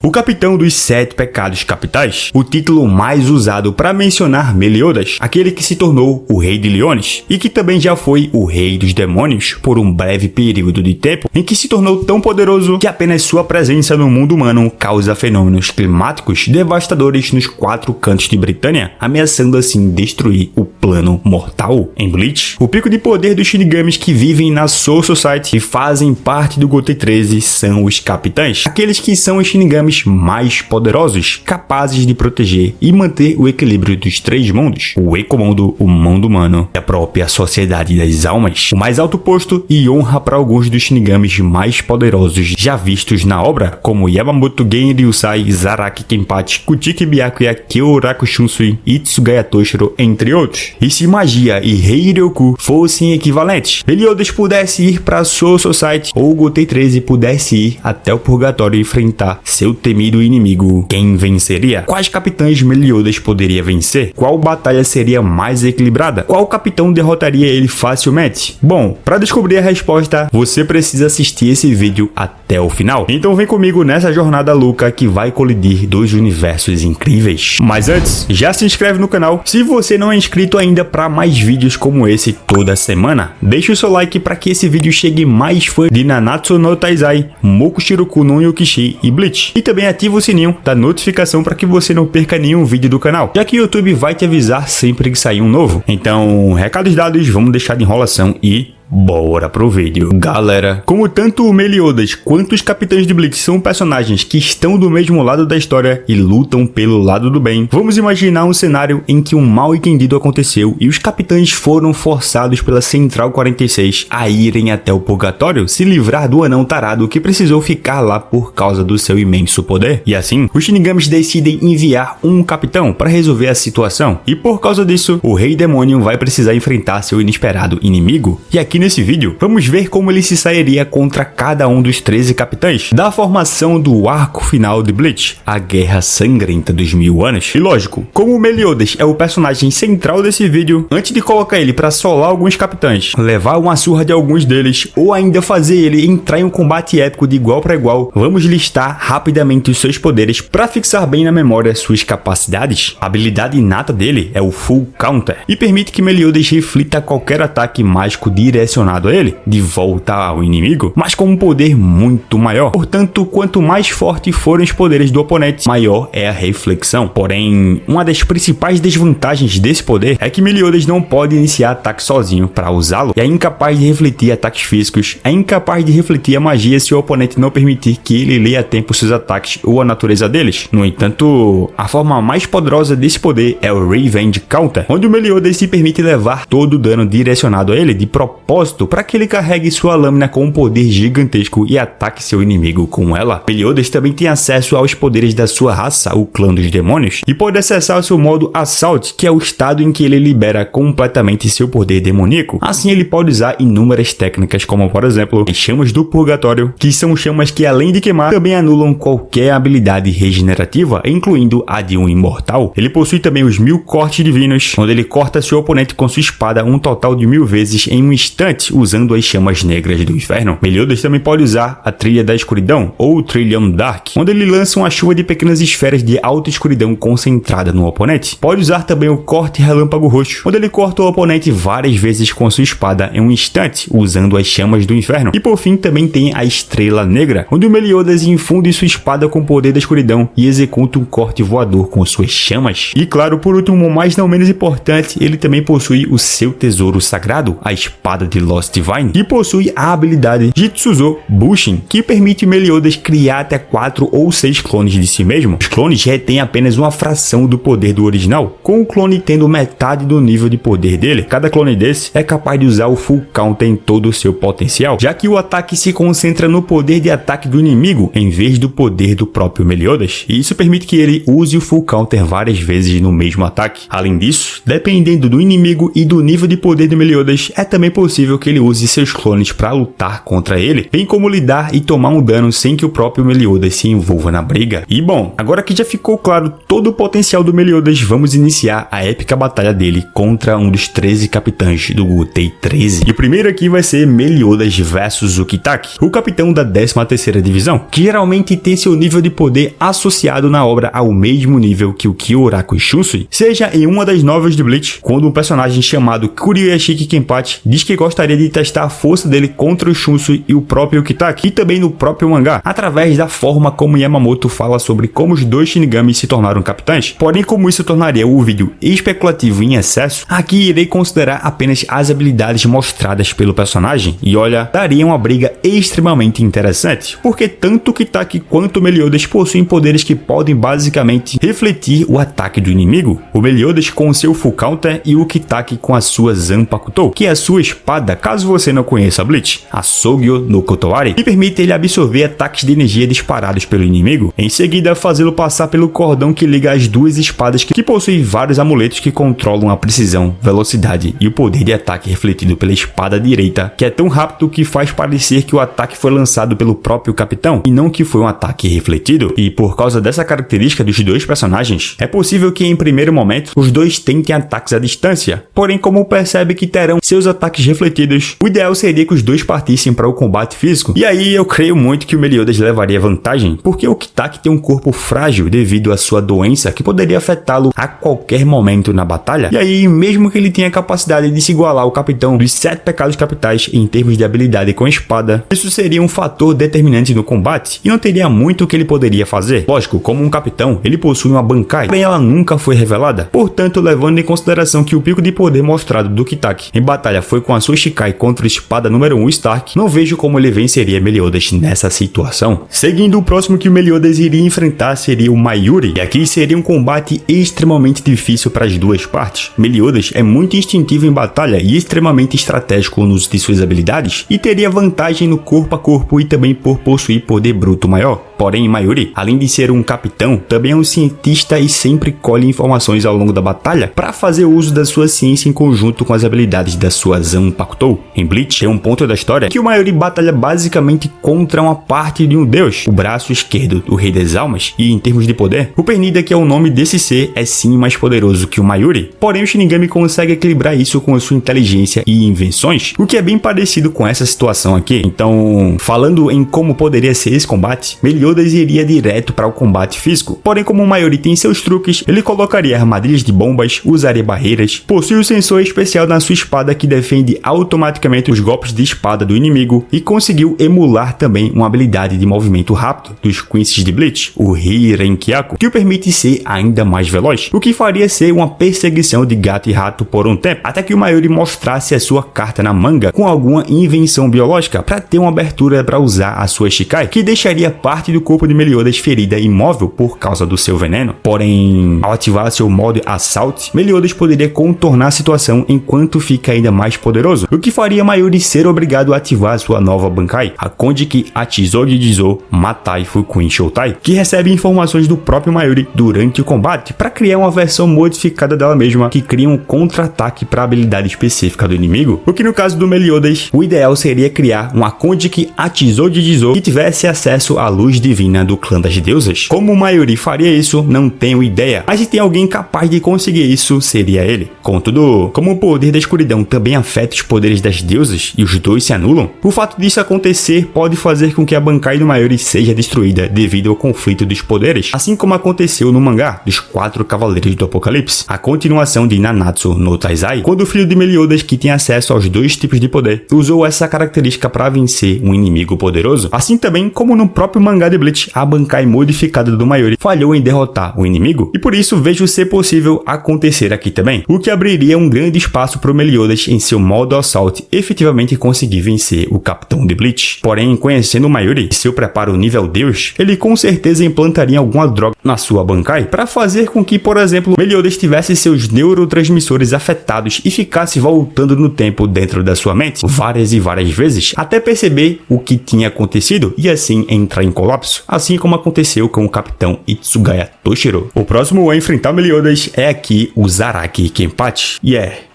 O Capitão dos Sete Pecados Capitais, o título mais usado para mencionar Meliodas, aquele que se tornou o Rei de Leones e que também já foi o Rei dos Demônios por um breve período de tempo, em que se tornou tão poderoso que apenas sua presença no mundo humano causa fenômenos climáticos devastadores nos quatro cantos de Britânia, ameaçando assim destruir o plano mortal. Em Bleach, o pico de poder dos Shinigamis que vivem na Soul Society e fazem parte do Gotei 13 são os Capitães, aqueles que são os Shinigamis mais poderosos, capazes de proteger e manter o equilíbrio dos três mundos, o Ecomundo, o mundo humano e a própria Sociedade das Almas. O mais alto posto e honra para alguns dos Shinigamis mais poderosos já vistos na obra, como Yamamoto Gen Ryusai, Zaraki Kenpachi, Kuchiki Byakuya, Kyoraku Shunsui e Tsugaya Toshiro, entre outros. E se magia e Rei Ryoku fossem equivalentes, Meliodas pudesse ir para a Soul Society ou o Gotei 13 pudesse ir até o Purgatório enfrentar seu temido inimigo, quem venceria? Quais capitães Meliodas poderia vencer? Qual batalha seria mais equilibrada? Qual capitão derrotaria ele facilmente? Bom, para descobrir a resposta, você precisa assistir esse vídeo até o final. Então vem comigo nessa jornada louca que vai colidir dois universos incríveis. Mas antes, já se inscreve no canal se você não é inscrito ainda para mais vídeos como esse toda semana. Deixe o seu like para que esse vídeo chegue mais fãs de Nanatsu no Taizai, Mokushiroku no Yukishi e Bleach. E também ativa o sininho da notificação para que você não perca nenhum vídeo do canal, já que o YouTube vai te avisar sempre que sair um novo. Então, recados dados, vamos deixar de enrolação e bora pro vídeo. Galera, como tanto o Meliodas quanto os Capitães de Bleach são personagens que estão do mesmo lado da história e lutam pelo lado do bem, vamos imaginar um cenário em que um mal entendido aconteceu e os capitães foram forçados pela Central 46 a irem até o Purgatório se livrar do anão tarado que precisou ficar lá por causa do seu imenso poder. E assim, os Shinigamis decidem enviar um capitão para resolver a situação e por causa disso, o Rei Demônio vai precisar enfrentar seu inesperado inimigo. E aqui nesse vídeo, vamos ver como ele se sairia contra cada um dos 13 capitães da formação do arco final de Bleach, a Guerra Sangrenta dos 1000 anos. E lógico, como o Meliodas é o personagem central desse vídeo, antes de colocar ele para solar alguns capitães, levar uma surra de alguns deles ou ainda fazer ele entrar em um combate épico de igual para igual, vamos listar rapidamente os seus poderes para fixar bem na memória suas capacidades. A habilidade inata dele é o Full Counter e permite que Meliodas reflita qualquer ataque mágico direcionado a ele, de volta ao inimigo, mas com um poder muito maior. Portanto, quanto mais forte forem os poderes do oponente, maior é a reflexão. Porém, uma das principais desvantagens desse poder é que Meliodas não pode iniciar ataque sozinho para usá-lo, e é incapaz de refletir ataques físicos, é incapaz de refletir a magia se o oponente não permitir que ele leia a tempo seus ataques ou a natureza deles. No entanto, a forma mais poderosa desse poder é o Revenge Counter, onde o Meliodas se permite levar todo o dano direcionado a ele de propósito para que ele carregue sua lâmina com um poder gigantesco e ataque seu inimigo com ela. Meliodas também tem acesso aos poderes da sua raça, o Clã dos Demônios, e pode acessar o seu modo Assault, que é o estado em que ele libera completamente seu poder demoníaco. Assim ele pode usar inúmeras técnicas, como por exemplo, as chamas do Purgatório, que são chamas que além de queimar, também anulam qualquer habilidade regenerativa, incluindo a de um imortal. Ele possui também os 1000 cortes divinos, onde ele corta seu oponente com sua espada um total de 1000 vezes em um instante, usando as chamas negras do inferno. Meliodas também pode usar a Trilha da Escuridão, ou Trillium Dark, onde ele lança uma chuva de pequenas esferas de alta escuridão concentrada no oponente. Pode usar também o Corte Relâmpago Roxo, onde ele corta o oponente várias vezes com sua espada em um instante, usando as chamas do inferno. E por fim também tem a Estrela Negra, onde o Meliodas infunde sua espada com o poder da escuridão e executa um corte voador com suas chamas. E claro, por último, mas não menos importante, ele também possui o seu tesouro sagrado, a Espada de Lost Divine, que possui a habilidade Jitsuzo Bushin, que permite Meliodas criar até 4 ou 6 clones de si mesmo. Os clones retêm apenas uma fração do poder do original, com o clone tendo metade do nível de poder dele. Cada clone desse é capaz de usar o Full Counter em todo o seu potencial, já que o ataque se concentra no poder de ataque do inimigo, em vez do poder do próprio Meliodas, e isso permite que ele use o Full Counter várias vezes no mesmo ataque. Além disso, dependendo do inimigo e do nível de poder de Meliodas, é também possível possível que ele use seus clones para lutar contra ele, bem como lidar e tomar um dano sem que o próprio Meliodas se envolva na briga. E bom, agora que já ficou claro todo o potencial do Meliodas, vamos iniciar a épica batalha dele contra um dos 13 capitães do Gotei 13. E o primeiro aqui vai ser Meliodas versus Ukitake, o capitão da 13ª divisão, que geralmente tem seu nível de poder associado na obra ao mesmo nível que o Kyoraku e Shunsui, seja em uma das novelas de Bleach, quando um personagem chamado Kuryoshiki Kenpachi diz que gostaria de testar a força dele contra o Shunsui e o próprio Ukitake, e também no próprio mangá, através da forma como Yamamoto fala sobre como os dois Shinigamis se tornaram capitães. Porém, como isso tornaria o vídeo especulativo em excesso, aqui irei considerar apenas as habilidades mostradas pelo personagem, e olha, daria uma briga extremamente interessante, porque tanto Ukitake quanto Meliodas possuem poderes que podem basicamente refletir o ataque do inimigo. O Meliodas com seu Full Counter e o Ukitake com a sua Zanpakuto, que é a sua espada, caso você não conheça Bleach, a Sogyo no Kotowari, que permite ele absorver ataques de energia disparados pelo inimigo, em seguida fazê-lo passar pelo cordão que liga as duas espadas que possuem vários amuletos que controlam a precisão, velocidade e o poder de ataque refletido pela espada direita, que é tão rápido que faz parecer que o ataque foi lançado pelo próprio capitão e não que foi um ataque refletido. E por causa dessa característica dos dois personagens, é possível que em primeiro momento os dois tentem ataques à distância, porém como percebe que terão seus ataques refletidos, o ideal seria que os dois partissem para o combate físico. E aí eu creio muito que o Meliodas levaria vantagem, porque o Ukitake tem um corpo frágil devido à sua doença que poderia afetá-lo a qualquer momento na batalha. E aí, mesmo que ele tenha a capacidade de se igualar ao capitão dos 7 pecados capitais em termos de habilidade com a espada, isso seria um fator determinante no combate e não teria muito o que ele poderia fazer. Lógico, como um capitão, ele possui uma Bankai, porém ela nunca foi revelada. Portanto, levando em consideração que o pico de poder mostrado do Ukitake em batalha foi com a sua Shikai contra a espada número 1 Stark, não vejo como ele venceria Meliodas nessa situação. Seguindo, o próximo que o Meliodas iria enfrentar seria o Mayuri, e aqui seria um combate extremamente difícil para as duas partes. Meliodas é muito instintivo em batalha e extremamente estratégico no uso de suas habilidades, e teria vantagem no corpo a corpo e também por possuir poder bruto maior. Porém, Mayuri, além de ser um capitão, também é um cientista e sempre colhe informações ao longo da batalha para fazer uso da sua ciência em conjunto com as habilidades da sua Zanpakuto. Em Bleach, tem um ponto da história que o Mayuri batalha basicamente contra uma parte de um deus, o braço esquerdo do Rei das Almas, e em termos de poder, o Pernida, que é o nome desse ser, é sim mais poderoso que o Mayuri. Porém, o Shinigami consegue equilibrar isso com a sua inteligência e invenções, o que é bem parecido com essa situação aqui. Então, falando em como poderia ser esse combate, Meliodas iria direto para o combate físico. Porém, como o Mayuri tem seus truques, ele colocaria armadilhas de bombas, usaria barreiras, possui um sensor especial na sua espada que defende automaticamente os golpes de espada do inimigo e conseguiu emular também uma habilidade de movimento rápido dos Quincy's de Bleach, o Hirenkyaku, que o permite ser ainda mais veloz, o que faria ser uma perseguição de gato e rato por um tempo, até que o Mayuri mostrasse a sua carta na manga com alguma invenção biológica para ter uma abertura para usar a sua Shikai, que deixaria parte do corpo de Meliodas ferida e imóvel por causa do seu veneno. Porém, ao ativar seu modo Assault, Meliodas poderia contornar a situação enquanto fica ainda mais poderoso, o que faria Mayuri ser obrigado a ativar sua nova Bankai, a Konjiki Achizogi Jizo Matai Fukuin Shoutai, que recebe informações do próprio Mayuri durante o combate para criar uma versão modificada dela mesma que cria um contra-ataque para a habilidade específica do inimigo, o que no caso do Meliodas, o ideal seria criar uma Konjiki Achizogi Jizo que tivesse acesso à luz divina do clã das deusas. Como o Mayuri faria isso, não tenho ideia, mas se tem alguém capaz de conseguir isso, seria ele. Contudo, como o poder da escuridão também afeta os poderes das deusas e os dois se anulam, o fato disso acontecer pode fazer com que a Bankai do Mayuri seja destruída devido ao conflito dos poderes, assim como aconteceu no mangá dos 4 Cavaleiros do Apocalipse, a continuação de Nanatsu no Taizai, quando o filho de Meliodas, que tem acesso aos dois tipos de poder, usou essa característica para vencer um inimigo poderoso. Assim também como no próprio mangá de Bleach, a Bankai modificada do Mayuri falhou em derrotar o inimigo, e por isso vejo ser possível acontecer aqui também, o que abriria um grande espaço para o Meliodas em seu modo Assault efetivamente conseguir vencer o capitão de Bleach. Porém, conhecendo o Mayuri e seu preparo nível Deus, ele com certeza implantaria alguma droga na sua Bankai para fazer com que, por exemplo, Meliodas tivesse seus neurotransmissores afetados e ficasse voltando no tempo dentro da sua mente várias e várias vezes até perceber o que tinha acontecido e assim entrar em colapso, assim como aconteceu com o capitão Itsugaya Toshiro. O próximo a enfrentar Meliodas é aqui o Zaraki Kenpachi.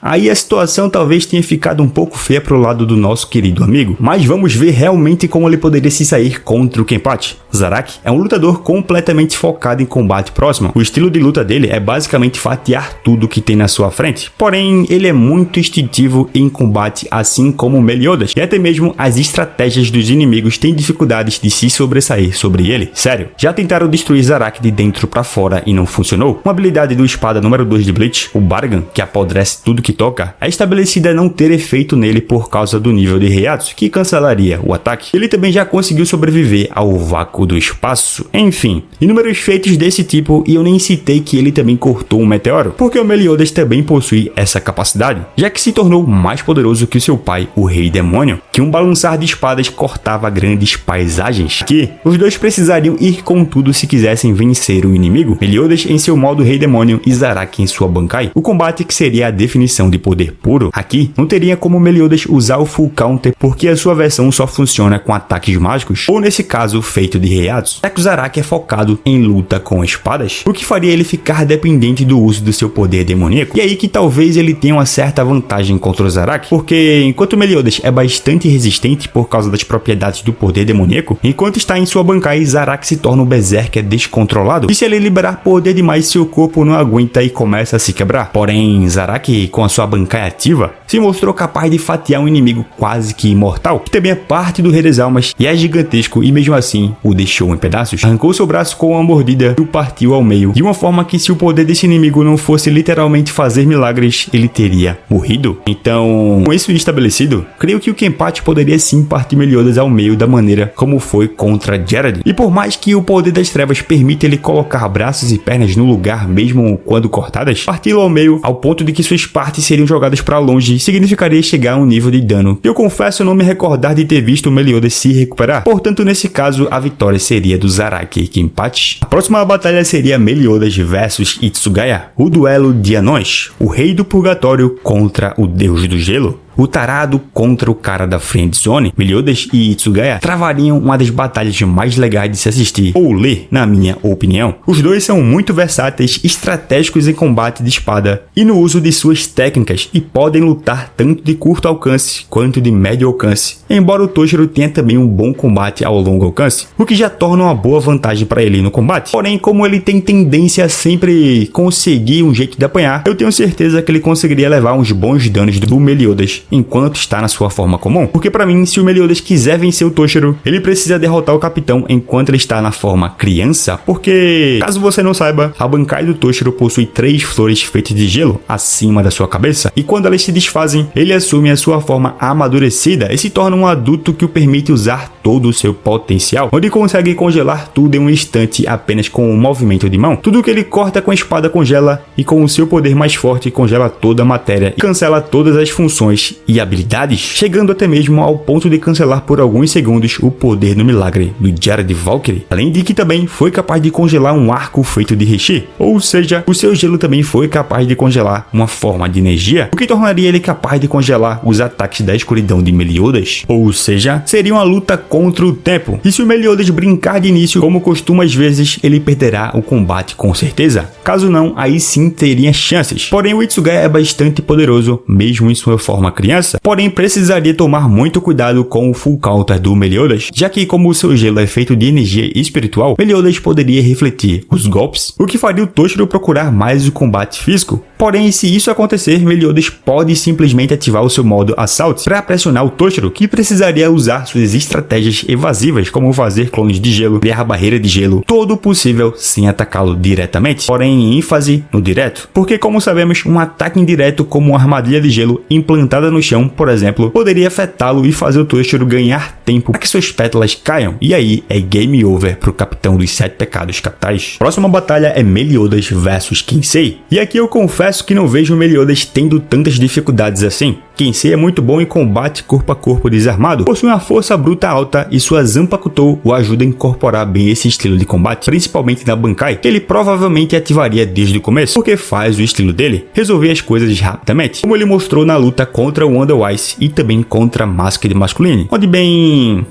Aí a situação talvez tenha ficado um pouco feia pro lado do nosso querido amigo, mas vamos ver realmente como ele poderia se sair contra o Kenpachi. Zaraki é um lutador completamente focado em combate próximo. O estilo de luta dele é basicamente fatiar tudo que tem na sua frente, porém ele é muito instintivo em combate, assim como Meliodas, e até mesmo as estratégias dos inimigos têm dificuldades de se sobressair sobre ele. Sério, já tentaram destruir Zaraki de dentro pra fora e não funcionou? Uma habilidade do espada número 2 de Bleach, o Baragan, que apodrece tudo que toca, é estabelecida não ter efeito nele por causa do nível de Reiatsu, que cancelaria o ataque. Ele também já conseguiu sobreviver ao vácuo do espaço. Enfim, inúmeros feitos desse tipo, e eu nem citei que ele também cortou um meteoro, porque o Meliodas também possui essa capacidade, já que se tornou mais poderoso que seu pai, o Rei Demônio, que um balançar de espadas cortava grandes paisagens. Que os dois precisariam ir com tudo se quisessem vencer o inimigo, Meliodas em seu modo Rei Demônio e Zaraki em sua Bankai. O combate que seria a definição de poder puro. Aqui não teria como Meliodas usar o Full Counter, porque a sua versão só funciona com ataques mágicos, ou nesse caso feito de Reiatsu, já que o Zaraki é focado em luta com espadas, o que faria ele ficar dependente do uso do seu poder demoníaco. E aí que talvez ele tenha uma certa vantagem contra o Zaraki, porque enquanto Meliodas é bastante resistente por causa das propriedades do poder demoníaco, enquanto está em sua Bankai, Zaraki se torna um berserker descontrolado, e se ele liberar poder demais, seu corpo não aguenta e começa a se quebrar. Porém, Zaraki, com a sua Bankai ativa, se mostrou capaz de fatiar um inimigo quase que imortal, que também é parte do Rei das Almas e é gigantesco, e mesmo assim o deixou em pedaços. Arrancou seu braço com uma mordida e o partiu ao meio, de uma forma que, se o poder desse inimigo não fosse literalmente fazer milagres, ele teria morrido. Então, com isso estabelecido, creio que o Kenpachi poderia sim partir Meliodas ao meio da maneira como foi contra Gerard. E por mais que o poder das trevas permita ele colocar braços e pernas no lugar mesmo quando cortadas, parti-lo ao meio ao ponto de que suas partes seriam jogadas para longe significaria chegar a um nível de dano que eu confesso não me recordar de ter visto o Meliodas se recuperar. Portanto, nesse caso, a vitória seria do Zaraki e Kenpachi. A próxima batalha seria Meliodas versus Hitsugaya, o duelo de anões, o rei do purgatório contra o deus do gelo. O tarado contra o cara da friend zone. Meliodas e Hitsugaya travariam uma das batalhas mais legais de se assistir ou ler, na minha opinião. Os dois são muito versáteis, estratégicos em combate de espada e no uso de suas técnicas, e podem lutar tanto de curto alcance quanto de médio alcance, embora o Toshiro tenha também um bom combate ao longo alcance, o que já torna uma boa vantagem para ele no combate. Porém, como ele tem tendência a sempre conseguir um jeito de apanhar, eu tenho certeza que ele conseguiria levar uns bons danos do Meliodas enquanto está na sua forma comum. Porque para mim, se o Meliodas quiser vencer o Toshiro, ele precisa derrotar o capitão enquanto ele está na forma criança, porque, caso você não saiba, a Bankai do Toshiro possui 3 flores feitas de gelo acima da sua cabeça, e quando elas se desfazem, ele assume a sua forma amadurecida e se torna um adulto que o permite usar todo o seu potencial, onde consegue congelar tudo em um instante apenas com um movimento de mão. Tudo que ele corta com a espada congela, e com o seu poder mais forte congela toda a matéria e cancela todas as funções e habilidades, chegando até mesmo ao ponto de cancelar por alguns segundos o poder no milagre do Gerard Valkyrie, além de que também foi capaz de congelar um arco feito de Rishi, ou seja, o seu gelo também foi capaz de congelar uma forma de energia, o que tornaria ele capaz de congelar os ataques da escuridão de Meliodas, ou seja, seria uma luta contra o tempo, e se o Meliodas brincar de início, como costuma às vezes, ele perderá o combate com certeza. Caso não, aí sim teria chances. Porém, o Hitsugaya é bastante poderoso, mesmo em sua forma criança, porém precisaria tomar muito cuidado com o full counter do Meliodas, já que, como o seu gelo é feito de energia espiritual, Meliodas poderia refletir os golpes, o que faria o Toshiro procurar mais o combate físico. Porém, se isso acontecer, Meliodas pode simplesmente ativar o seu modo Assault para pressionar o Toshiro, que precisaria usar suas estratégias evasivas, como fazer clones de gelo, criar barreira de gelo, todo possível sem atacá-lo diretamente, porém ênfase no direto, porque, como sabemos, um ataque indireto como uma armadilha de gelo implantada no chão, por exemplo, poderia afetá-lo e fazer o Toshiro ganhar tempo para que suas pétalas caiam, e aí é game over pro capitão dos 7 pecados capitais. Próxima batalha é Meliodas versus Kensei, e aqui eu confesso que não vejo Meliodas tendo tantas dificuldades assim. Kensei é muito bom em combate corpo a corpo desarmado, possui uma força bruta alta e sua Zanpakutou o ajuda a incorporar bem esse estilo de combate, principalmente na Bankai, que ele provavelmente ativaria desde o começo, porque faz o estilo dele resolver as coisas rapidamente, como ele mostrou na luta contra o Wonderwise e também contra Masked Masculine, onde bem...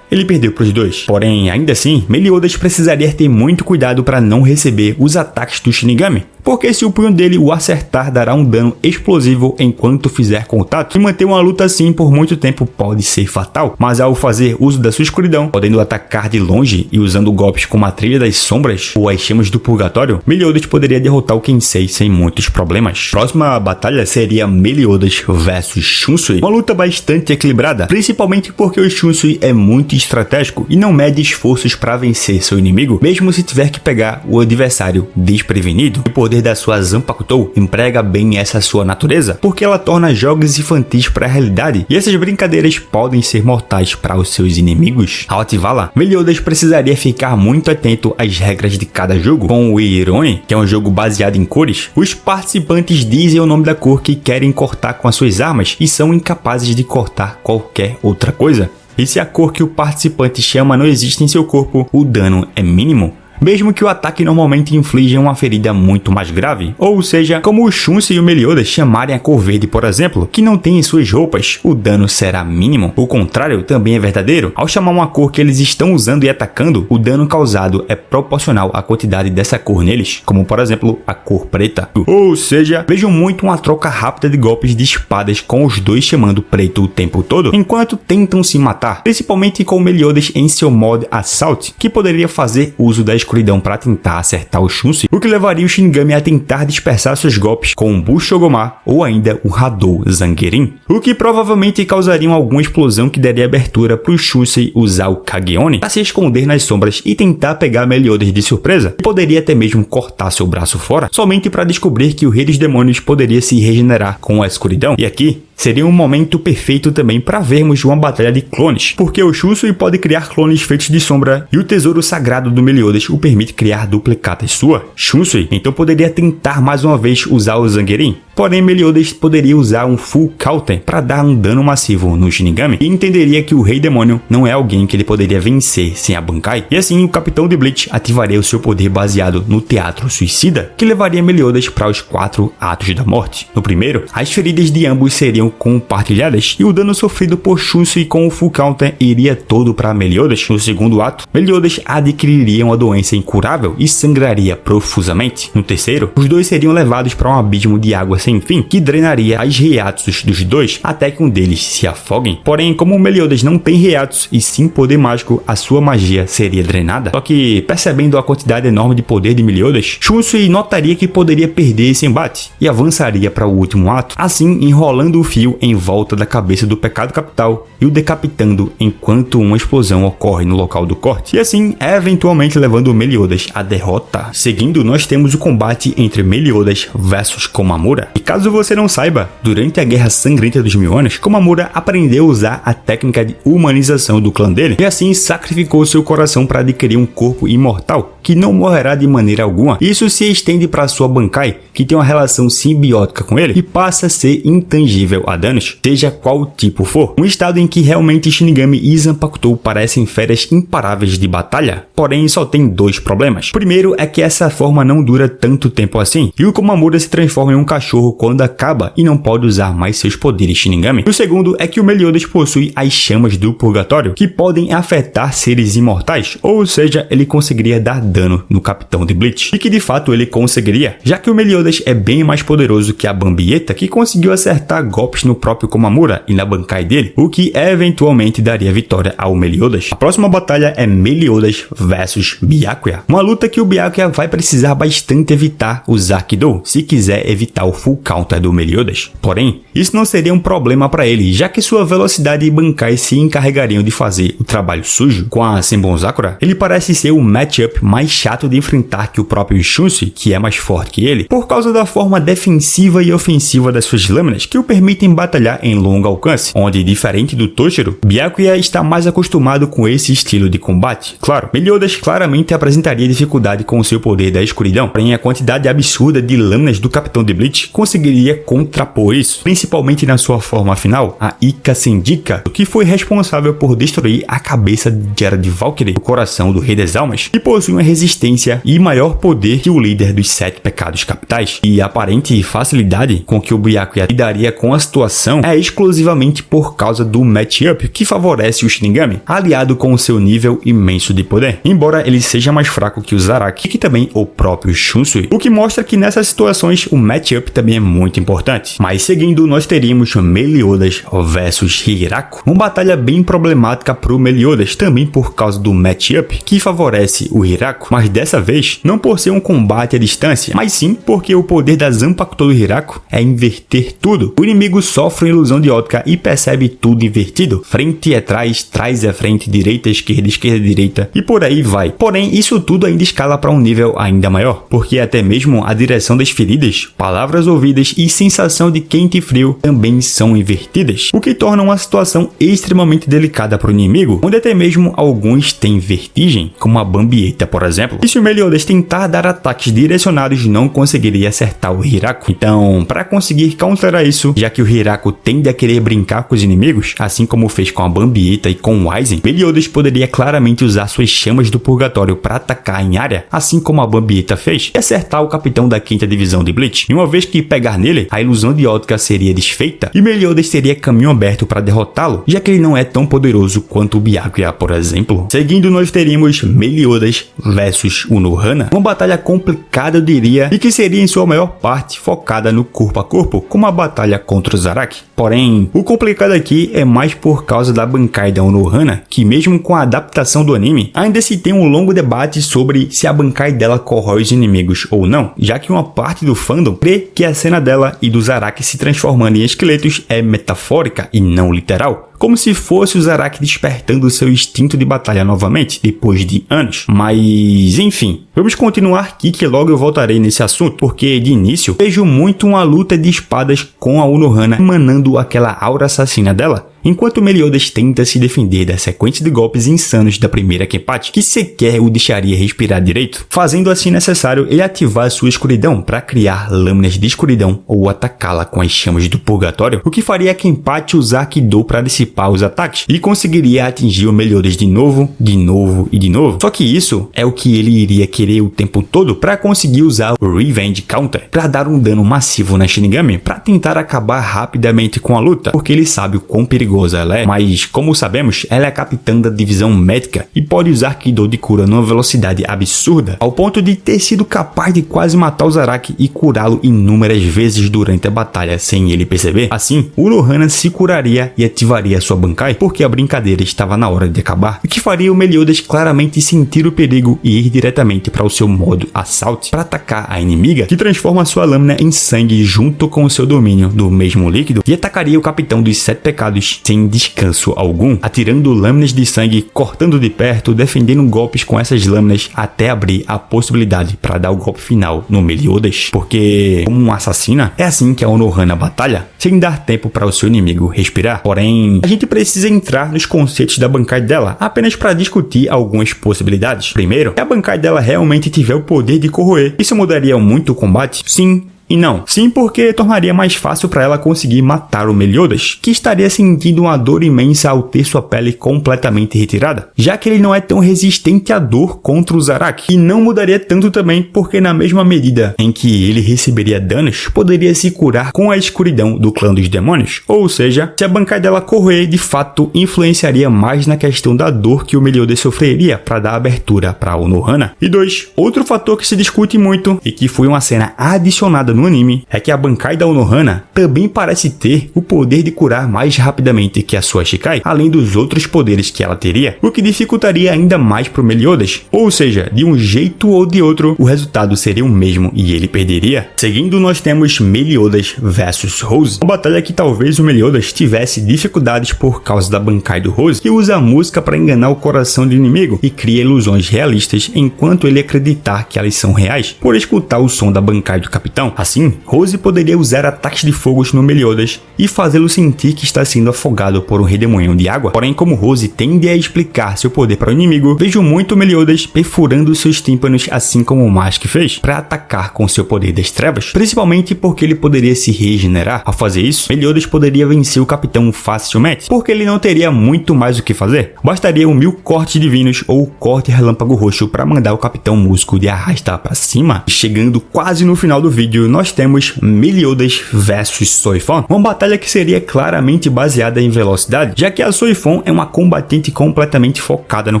ele perdeu para os dois. Porém, ainda assim, Meliodas precisaria ter muito cuidado para não receber os ataques do Shinigami, porque se o punho dele o acertar dará um dano explosivo enquanto fizer contato, e manter uma luta assim por muito tempo pode ser fatal, mas ao fazer uso da sua escuridão, podendo atacar de longe e usando golpes como a Trilha das Sombras ou as Chamas do Purgatório, Meliodas poderia derrotar o Kensei sem muitos problemas. Próxima batalha seria Meliodas vs Shunsui, uma luta bastante equilibrada, principalmente porque o Shunsui é muito estratégico e não mede esforços para vencer seu inimigo, mesmo se tiver que pegar o adversário desprevenido. O poder da sua Zanpakutou emprega bem essa sua natureza, porque ela torna jogos infantis para a realidade, e essas brincadeiras podem ser mortais para os seus inimigos. Ao ativá-la, Meliodas precisaria ficar muito atento às regras de cada jogo. Com o Irone, que é um jogo baseado em cores, os participantes dizem o nome da cor que querem cortar com as suas armas e são incapazes de cortar qualquer outra coisa. E se a cor que o participante chama não existe em seu corpo, o dano é mínimo, mesmo que o ataque normalmente inflija uma ferida muito mais grave. Ou seja, como o Shunsui e o Meliodas chamarem a cor verde, por exemplo, que não tem em suas roupas, o dano será mínimo. O contrário também é verdadeiro. Ao chamar uma cor que eles estão usando e atacando, o dano causado é proporcional à quantidade dessa cor neles, como por exemplo a cor preta. Ou seja, vejo muito uma troca rápida de golpes de espadas com os dois chamando preto o tempo todo, enquanto tentam se matar, principalmente com o Meliodas em seu modo Assault, que poderia fazer uso da escuridão para tentar acertar o Shunsui, o que levaria o Shinigami a tentar dispersar seus golpes com um Bushogoma ou ainda um Hadou Zangerin, o que provavelmente causaria alguma explosão que daria abertura para o Shunsui usar o Kageoni para se esconder nas sombras e tentar pegar Meliodas de surpresa, e poderia até mesmo cortar seu braço fora, somente para descobrir que o Rei dos Demônios poderia se regenerar com a escuridão. E aqui seria um momento perfeito também para vermos uma batalha de clones, porque o Shunsui pode criar clones feitos de sombra e o tesouro sagrado do Meliodas o permite criar duplicatas sua. Shunsui então poderia tentar mais uma vez usar o Zangerin, porém Meliodas poderia usar um Full Counter para dar um dano massivo no Shinigami e entenderia que o Rei Demônio não é alguém que ele poderia vencer sem a Bankai, e assim o Capitão de Bleach ativaria o seu poder baseado no Teatro Suicida, que levaria Meliodas para os 4 Atos da Morte. No primeiro, as feridas de ambos seriam compartilhadas e o dano sofrido por Shunsui com o Full Counter iria todo para Meliodas. No segundo ato, Meliodas adquiriria uma doença incurável e sangraria profusamente. No terceiro, os dois seriam levados para um abismo de água sem fim que drenaria as Reiatsus dos dois até que um deles se afoguem. Porém, como Meliodas não tem Reiatsu e sim poder mágico, a sua magia seria drenada. Só que, percebendo a quantidade enorme de poder de Meliodas, Shunsui notaria que poderia perder esse embate e avançaria para o último ato, assim enrolando o fio em volta da cabeça do Pecado Capital e o decapitando enquanto uma explosão ocorre no local do corte, e assim eventualmente levando Meliodas à derrota. Seguindo, nós temos o combate entre Meliodas versus Komamura. E caso você não saiba, durante a Guerra Sangrenta dos 1000 anos, Komamura aprendeu a usar a técnica de humanização do clã dele e assim sacrificou seu coração para adquirir um corpo imortal que não morrerá de maneira alguma. Isso se estende para sua Bankai, que tem uma relação simbiótica com ele e passa a ser intangível a danos, seja qual tipo for. Um estado em que realmente Shinigami e Zanpakutou parecem feras imparáveis de batalha, porém só tem dois problemas. O primeiro é que essa forma não dura tanto tempo assim, e o Komamura se transforma em um cachorro quando acaba e não pode usar mais seus poderes Shinigami. E o segundo é que o Meliodas possui as chamas do Purgatório, que podem afetar seres imortais, ou seja, ele conseguiria dar dano no Capitão de Bleach, e que de fato ele conseguiria, já que o Meliodas é bem mais poderoso que a Bambieta, que conseguiu acertar golpes no próprio Komamura e na Bankai dele, o que eventualmente daria vitória ao Meliodas. A próxima batalha é Meliodas versus Byakuya, uma luta que o Byakuya vai precisar bastante evitar usar Kido, se quiser evitar o Full Counter do Meliodas. Porém, isso não seria um problema para ele, já que sua velocidade e Bankai se encarregariam de fazer o trabalho sujo. Com a Senbon Sakura, ele parece ser o matchup mais chato de enfrentar que o próprio Shunsui, que é mais forte que ele, por causa da forma defensiva e ofensiva das suas lâminas que o permitem batalhar em longo alcance, onde, diferente do Toshiro, Byakuya está mais acostumado com esse estilo de combate. Claro, Meliodas claramente apresentaria dificuldade com o seu poder da escuridão, porém a quantidade absurda de lâminas do Capitão de Bleach conseguiria contrapor isso, principalmente na sua forma final, a Ika Sendika, que foi responsável por destruir a cabeça de Gerard Valkyrie, o coração do Rei das Almas, que possui uma resistência e maior poder que o líder dos 7 pecados capitais, e a aparente facilidade com que o Byakuya lidaria com a situação é exclusivamente por causa do matchup que favorece o Shinigami, aliado com o seu nível imenso de poder, embora ele seja mais fraco que o Zaraki e que também o próprio Shunsui, o que mostra que nessas situações o matchup também é muito importante. Mas seguindo, nós teríamos Meliodas versus Hiraku, uma batalha bem problemática pro Meliodas, também por causa do matchup que favorece o Hiraku, mas dessa vez não por ser um combate à distância, mas sim porque o poder da Zanpakuto do Hiraku é inverter tudo. O inimigo sofre uma ilusão de ótica e percebe tudo invertido, frente é trás, trás é frente, direita é esquerda é direita e por aí vai. Porém, isso tudo ainda escala para um nível ainda maior, porque até mesmo a direção das feridas, palavras ouvidas e sensação de quente e frio também são invertidas, o que torna uma situação extremamente delicada para o inimigo, onde até mesmo alguns têm vertigem, como a Bambieta, por exemplo. E se o Meliodas tentar dar ataques direcionados, não conseguiria acertar o Hiraku. Então, para conseguir counterar isso, já que o Hiraku tende a querer brincar com os inimigos, assim como fez com a Bambieta e com o Aizen, Meliodas poderia claramente usar suas chamas do purgatório para atacar em área, assim como a Bambieta fez, e acertar o capitão da 5ª divisão de Bleach. E uma vez que pegar nele, a ilusão de ótica seria desfeita e Meliodas teria caminho aberto para derrotá-lo, já que ele não é tão poderoso quanto o Byakuya, por exemplo. Seguindo, nós teríamos Meliodas versus Unohana, uma batalha complicada, eu diria, e que seria em sua maior parte focada no corpo a corpo, como a batalha contra o Zaraki. Porém, o complicado aqui é mais por causa da Bankai da Unohana, que mesmo com a adaptação do anime, ainda se tem um longo debate sobre se a Bankai dela corrói os inimigos ou não, já que uma parte do fandom crê que a cena dela e do Zaraki se transformando em esqueletos é metafórica e não literal, como se fosse o Zaraki despertando seu instinto de batalha novamente, depois de anos. Mas, enfim, vamos continuar aqui que logo eu voltarei nesse assunto, porque de início vejo muito uma luta de espadas com a Unohana emanando aquela aura assassina dela, enquanto Meliodas tenta se defender da sequência de golpes insanos da primeira Kenpachi, que sequer o deixaria respirar direito, fazendo assim necessário ele ativar sua escuridão para criar lâminas de escuridão ou atacá-la com as chamas do purgatório, o que faria a Kenpachi usar Kido para dissipar os ataques e conseguiria atingir o Meliodas de novo e de novo. Só que isso é o que ele iria querer o tempo todo para conseguir usar o Revenge Counter para dar um dano massivo na Shinigami para tentar acabar rapidamente com a luta, porque ele sabe o quão perigoso ela é, mas como sabemos, ela é a capitã da divisão médica e pode usar Kido de cura numa velocidade absurda, ao ponto de ter sido capaz de quase matar o Zaraki e curá-lo inúmeras vezes durante a batalha sem ele perceber. Assim, Unohana se curaria e ativaria sua Bankai, porque a brincadeira estava na hora de acabar, o que faria o Meliodas claramente sentir o perigo e ir diretamente para o seu modo Assault para atacar a inimiga, que transforma sua lâmina em sangue junto com o seu domínio do mesmo líquido e atacaria o capitão dos 7 pecados sem descanso algum, atirando lâminas de sangue, cortando de perto, defendendo golpes com essas lâminas até abrir a possibilidade para dar o golpe final no Meliodas, porque como uma assassina, é assim que a Unohana batalha, sem dar tempo para o seu inimigo respirar. Porém, a gente precisa entrar nos conceitos da Bankai dela, apenas para discutir algumas possibilidades. Primeiro, se a Bankai dela realmente tiver o poder de corroer, isso mudaria muito o combate? Sim e não. Sim, porque tornaria mais fácil para ela conseguir matar o Meliodas, que estaria sentindo uma dor imensa ao ter sua pele completamente retirada, já que ele não é tão resistente à dor contra o Zaraki. E não mudaria tanto também porque na mesma medida em que ele receberia danos, poderia se curar com a escuridão do clã dos demônios. Ou seja, se a Bankai dela correr, de fato influenciaria mais na questão da dor que o Meliodas sofreria para dar abertura para Unohana. E 2. Outro fator que se discute muito e que foi uma cena adicionada no anime é que a Bankai da Unohana também parece ter o poder de curar mais rapidamente que a sua Shikai, além dos outros poderes que ela teria, o que dificultaria ainda mais pro Meliodas. Ou seja, de um jeito ou de outro, o resultado seria o mesmo e ele perderia. Seguindo, nós temos Meliodas versus Rose, uma batalha que talvez o Meliodas tivesse dificuldades por causa da Bankai do Rose, que usa a música para enganar o coração do inimigo e cria ilusões realistas enquanto ele acreditar que elas são reais, por escutar o som da Bankai do capitão. Assim, Rose poderia usar ataques de fogo no Meliodas e fazê-lo sentir que está sendo afogado por um redemoinho de água. Porém, como Rose tende a explicar seu poder para o inimigo, vejo muito Meliodas perfurando seus tímpanos, assim como o Mask fez, para atacar com seu poder das trevas, principalmente porque ele poderia se regenerar. Ao fazer isso, Meliodas poderia vencer o capitão facilmente, porque ele não teria muito mais o que fazer. Bastaria 1000 cortes divinos ou o corte relâmpago roxo para mandar o capitão músico de arrastar para cima. Chegando quase no final do vídeo, nós temos Meliodas versus Soifon, uma batalha que seria claramente baseada em velocidade, já que a Soifon é uma combatente completamente focada no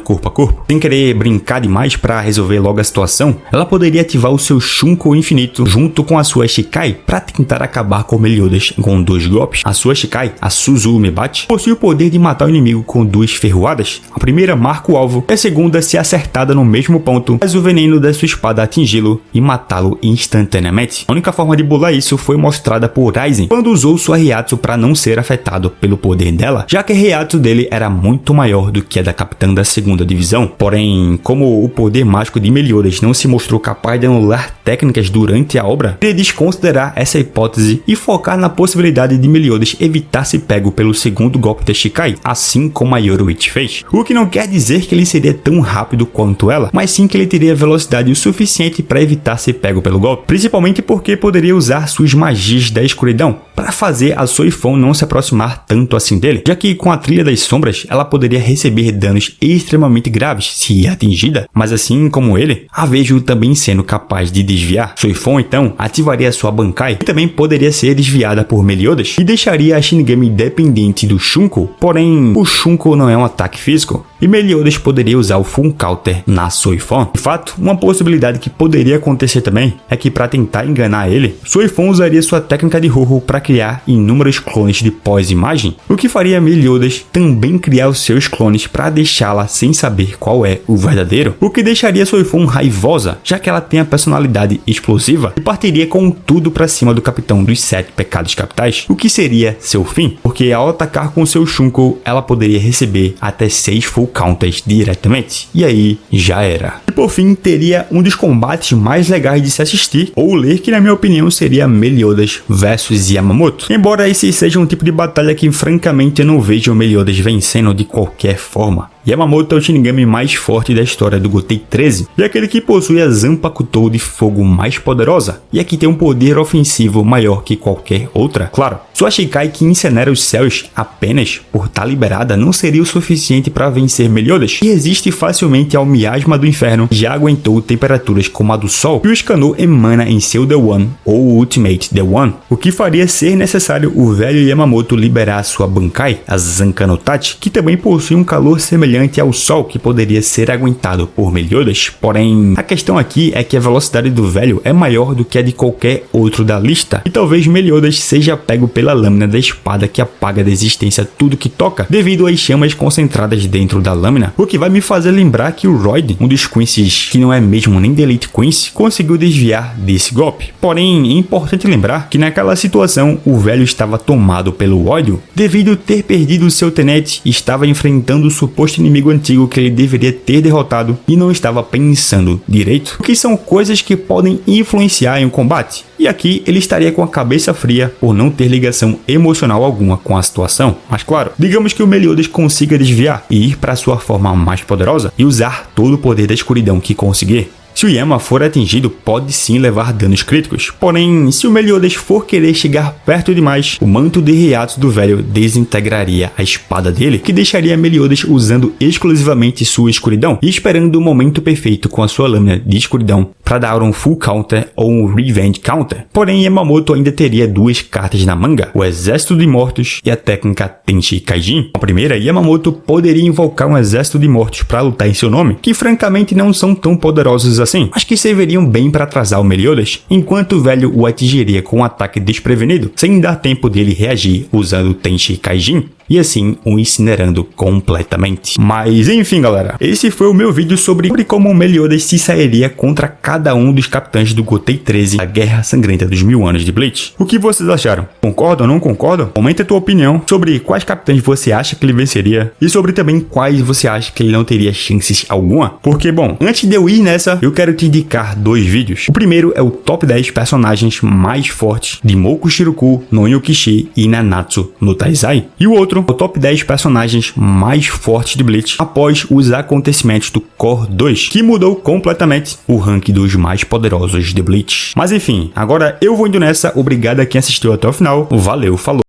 corpo a corpo. Sem querer brincar demais para resolver logo a situação, ela poderia ativar o seu Shunko infinito junto com a sua Shikai para tentar acabar com Meliodas com 2 golpes. A sua Shikai, a Suzumebachi, possui o poder de matar o inimigo com 2 ferroadas. A primeira marca o alvo e a segunda, se acertada no mesmo ponto, faz o veneno da sua espada atingi-lo e matá-lo instantaneamente. A única forma de bular isso foi mostrada por Aizen quando usou sua Reiatsu para não ser afetado pelo poder dela, já que a Reiatsu dele era muito maior do que a da capitã da 2ª divisão. Porém, como o poder mágico de Meliodas não se mostrou capaz de anular técnicas durante a obra, ele desconsiderar essa hipótese e focar na possibilidade de Meliodas evitar ser pego pelo 2º golpe da Shikai, assim como a Yoruichi fez. O que não quer dizer que ele seria tão rápido quanto ela, mas sim que ele teria velocidade o suficiente para evitar ser pego pelo golpe, principalmente porque poderia usar suas magias da escuridão para fazer a Soifon não se aproximar tanto assim dele, já que com a trilha das sombras ela poderia receber danos extremamente graves se atingida, mas assim como ele, a vejo também sendo capaz de desviar. Soifon então ativaria sua Bankai, que também poderia ser desviada por Meliodas, e deixaria a Shinigami dependente do Shunko, porém o Shunko não é um ataque físico, e Meliodas poderia usar o Full Counter na Soifon. De fato, uma possibilidade que poderia acontecer também é que para tentar enganar ele, Soifon usaria sua técnica de Ho-Oh para criar inúmeros clones de pós-imagem, o que faria Meliodas também criar os seus clones para deixá-la sem saber qual é o verdadeiro, o que deixaria Soifon raivosa, já que ela tem a personalidade explosiva e partiria com tudo para cima do capitão dos 7 pecados capitais, o que seria seu fim, porque ao atacar com seu Shunko, ela poderia receber até 6 full counters diretamente, e aí já era. E por fim, teria um dos combates mais legais de se assistir ou ler, que na minha opinião seria Meliodas versus Yamamoto. Embora esse seja um tipo de batalha que francamente eu não vejo Meliodas vencendo de qualquer forma. Yamamoto é o Shinigami mais forte da história do Gotei 13 e aquele que possui a Zanpakutou de fogo mais poderosa e a que tem um poder ofensivo maior que qualquer outra. Claro, sua Shikai que incinera os céus apenas por estar liberada não seria o suficiente para vencer Meliodas, que resiste facilmente ao miasma do inferno, já aguentou temperaturas como a do sol e o Scanor emana em seu The One ou Ultimate The One, o que faria ser necessário o velho Yamamoto liberar sua Bankai, a Zankanotachi, que também possui um calor semelhante ao sol que poderia ser aguentado por Meliodas. Porém, a questão aqui é que a velocidade do velho é maior do que a de qualquer outro da lista, e talvez Meliodas seja pego pela lâmina da espada que apaga da existência tudo que toca, devido às chamas concentradas dentro da lâmina, o que vai me fazer lembrar que o Royd, um dos Quincy's que não é mesmo nem da Elite Quincy, conseguiu desviar desse golpe. Porém, é importante lembrar que naquela situação o velho estava tomado pelo ódio, devido a ter perdido seu tenente e estava enfrentando o suposto inimigo antigo que ele deveria ter derrotado e não estava pensando direito, o que são coisas que podem influenciar em um combate. E aqui ele estaria com a cabeça fria por não ter ligação emocional alguma com a situação. Mas claro, digamos que o Meliodas consiga desviar e ir para sua forma mais poderosa e usar todo o poder da escuridão que conseguir. Se o Yama for atingido, pode sim levar danos críticos. Porém, se o Meliodas for querer chegar perto demais, o manto de Reiatsu do velho desintegraria a espada dele, que deixaria Meliodas usando exclusivamente sua escuridão e esperando o momento perfeito com a sua lâmina de escuridão para dar um full counter ou um revenge counter. Porém, Yamamoto ainda teria 2 cartas na manga, o Exército de Mortos e a técnica Tenchi Kaijin. A primeira, Yamamoto poderia invocar um exército de mortos para lutar em seu nome, que francamente não são tão poderosos assim, mas que serviriam bem para atrasar o Meliodas, enquanto o velho o atingiria com um ataque desprevenido, sem dar tempo dele reagir usando o Tenchi Kaijin, e assim o incinerando completamente. Mas enfim galera, esse foi o meu vídeo sobre como o Meliodas se sairia contra cada um dos capitães do Gotei 13, a Guerra Sangrenta dos 1000 anos de Bleach. O que vocês acharam? Concordam ou não concordam? Comenta a tua opinião sobre quais capitães você acha que ele venceria e sobre também quais você acha que ele não teria chances alguma. Porque bom, antes de eu ir nessa, eu quero te indicar 2 vídeos. O primeiro é o top 10 personagens mais fortes de Mouko Shiroku no Yukishi e Nanatsu no Taizai, e o outro o top 10 personagens mais fortes de Bleach após os acontecimentos do Core 2, que mudou completamente o ranking dos mais poderosos de Bleach. Mas enfim, agora eu vou indo nessa, obrigado a quem assistiu até o final, valeu, falou!